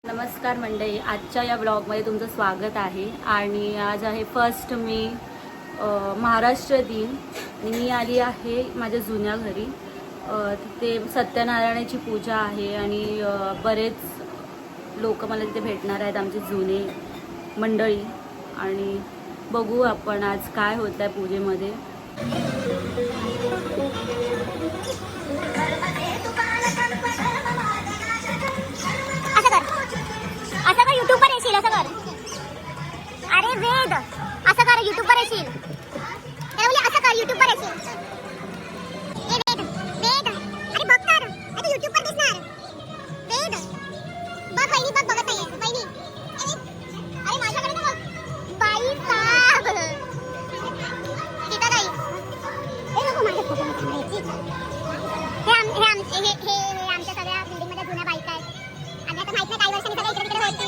नमस्कार मंडळी, आजच्या या ब्लॉगमध्ये तुमचं स्वागत आहे. आणि आज आहे 1 मे महाराष्ट्र दिन. आणि मी आली आहे माझ्या जुन्या घरी. तिथे सत्यनारायणाची पूजा आहे आणि बरेच लोक मला तिथे भेटणार आहेत, आमचे जुने मंडळी. आणि बघू आपण आज काय होत आहे पूजेमध्ये. असं कर, YouTube वर येशील. असं कर. अरे वेद, असं कर, YouTube वर येशील. असं कर, YouTube वर येशील. ए वेद, अरे बघ तर, अरे YouTube वर दिसणार. वेद बघ, वहिनी बघ, बघत नाहीये वहिनी. अरे माझ्याकडे ना बघ. बाई साहेब तिथं नाही. हे नको माझ्या फोटो मध्ये. हे आमच्या सगळ्या बिल्डिंग मध्ये जुन्या बायका आहेत. आणि आता माहित नाही काही वर्षांनी सगळे इकडे होते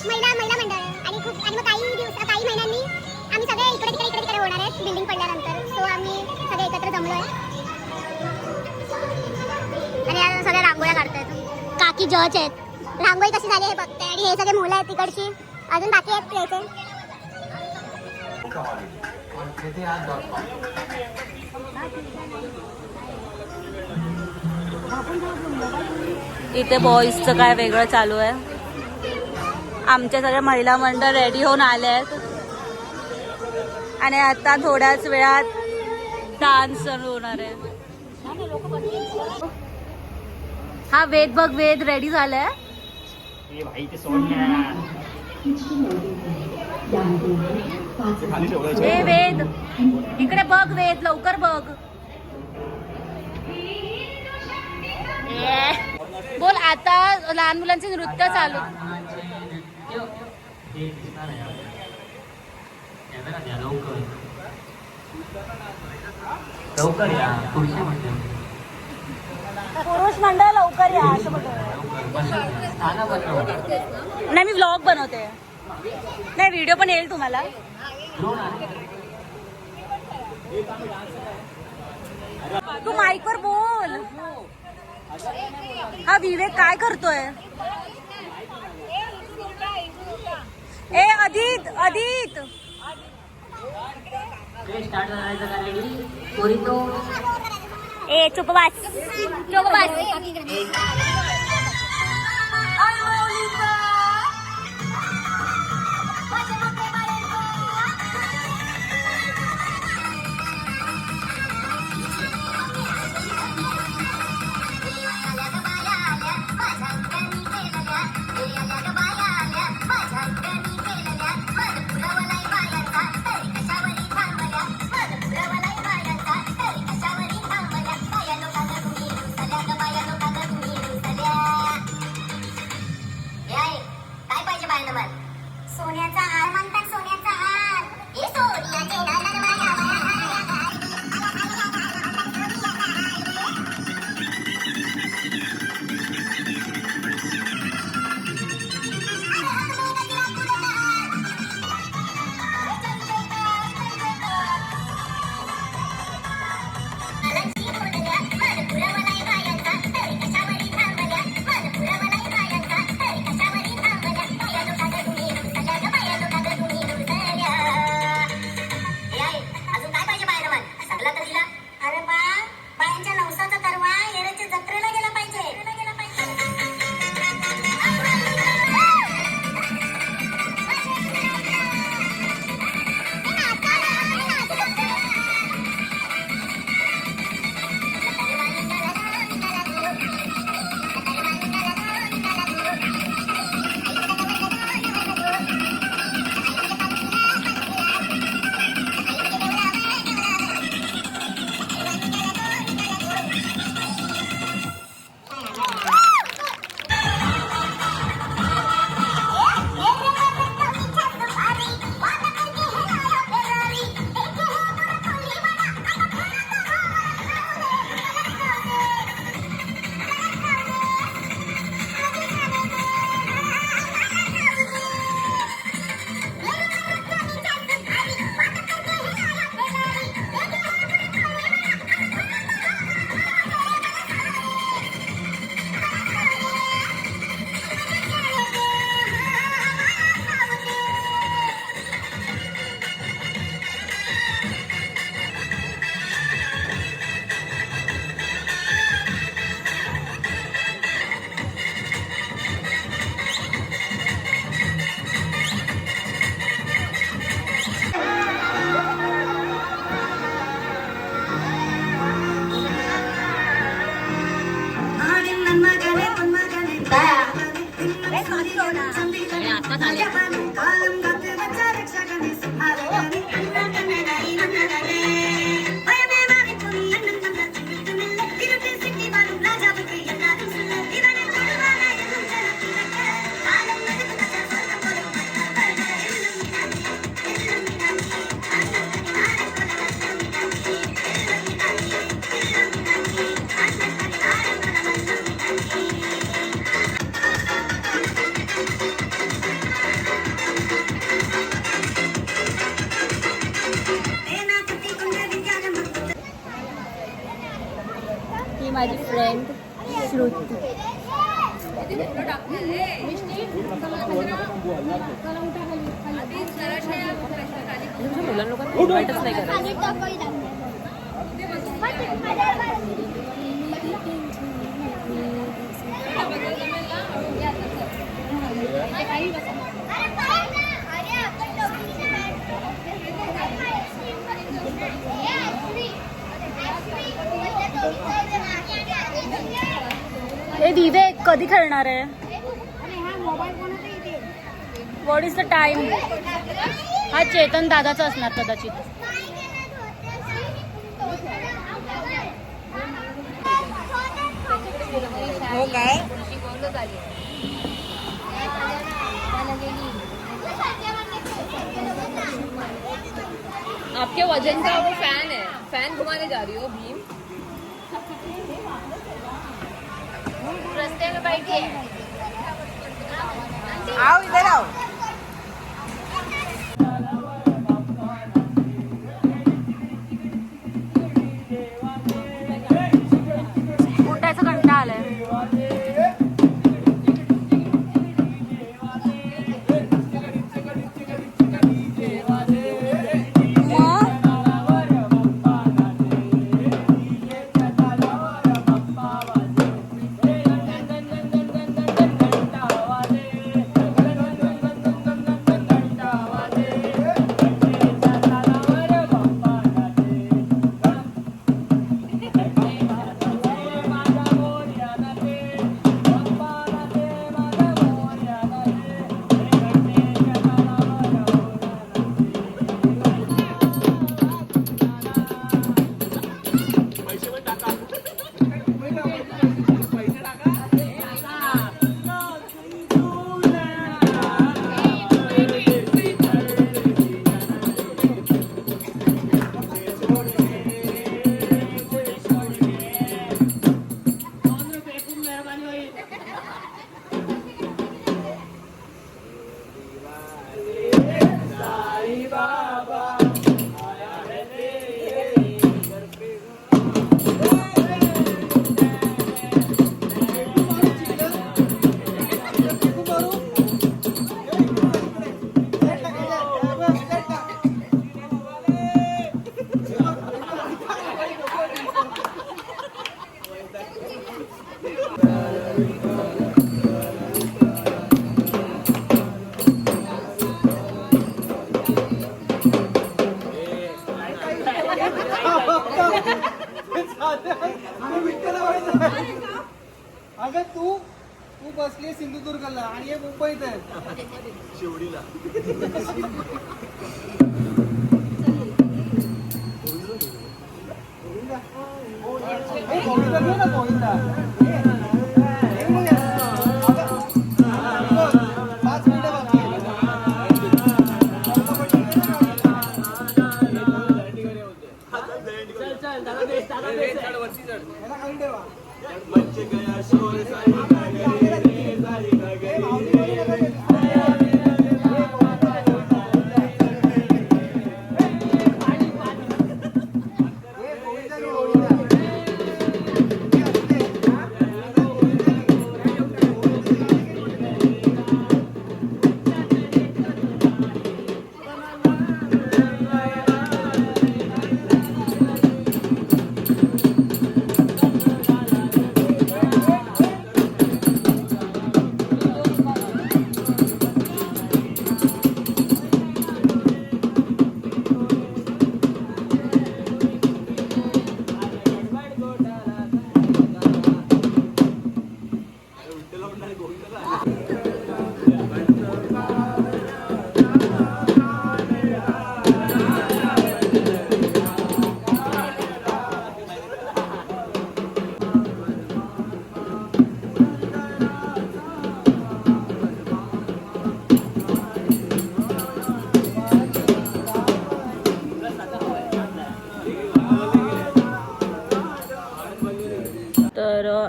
महिला मंडळ. आणि मग काही महिन्यांनी आम्ही सगळे इकडे होणार आहेत बिल्डिंग पडल्यानंतर. सो आम्ही सगळे एकत्र जमलोय आणि आता सगळ्या रांगोळ्या काढतायत. काकी जज आहेत. रांगोळी कशी झाली हे बघते. आणि हे सगळे मुलं आहेत तिकडची, अजून बाकी आहेत प्लेचे. इथे बॉईजचं काय वेगळं चालू आहे. आमच्या सगळ्या महिला मंडळ रेडी होऊन आले आहेत आणि आता थोड्याच वेळात डान्स सुरू होणार आहे. हा वेद बघ, वेद रेडी झालाय. ए वेद, इकडे बघ. वेद लवकर बघ. बोल. आता लहान मुलांचे नृत्य चालू. लवकर या. पुरुष मंडळ लवकर या असं नाही. मी व्लॉग बनवते. नाही, व्हिडिओ पण येईल तुम्हाला. तू माईकवर बोल. हा विवेक काय करतोय. ए अदित, अदित स्टार्ट करायचं का? रेडी पोरी तो. ए चुप बस, चुप बस. आत्ताच आले. ही माझी फ्रेंड श्रुती. हे दिवे कधी खेळणार आहे? What is the time? हा चेतन दादाचा असणार कदाचित. हो काय? आपके वजन का वो फैन है, फैन घुमाने जा रही हो भीम. रस्ते में बैठिए. आओ इधर आओ. उठायचा कंटाळा आलाय. अगं तू बसली सिंधुदुर्गला आणि हे मुंबईत आहे शिवडीला.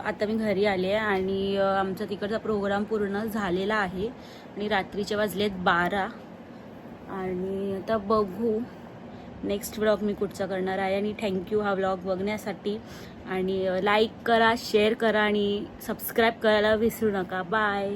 आता मी घरी आले आहे आणि आमचा तिकडचा प्रोग्राम पूर्ण झालेला आहे आणि रात्रीचे वाजलेत 12 आणि आता बघू नेक्स्ट व्लॉग मी कुठचा करणार आहे. आणि थँक्यू हा व्लॉग बघण्यासाठी आणि लाईक करा, शेअर करा आणि सबस्क्राईब करायला विसरू नका. बाय.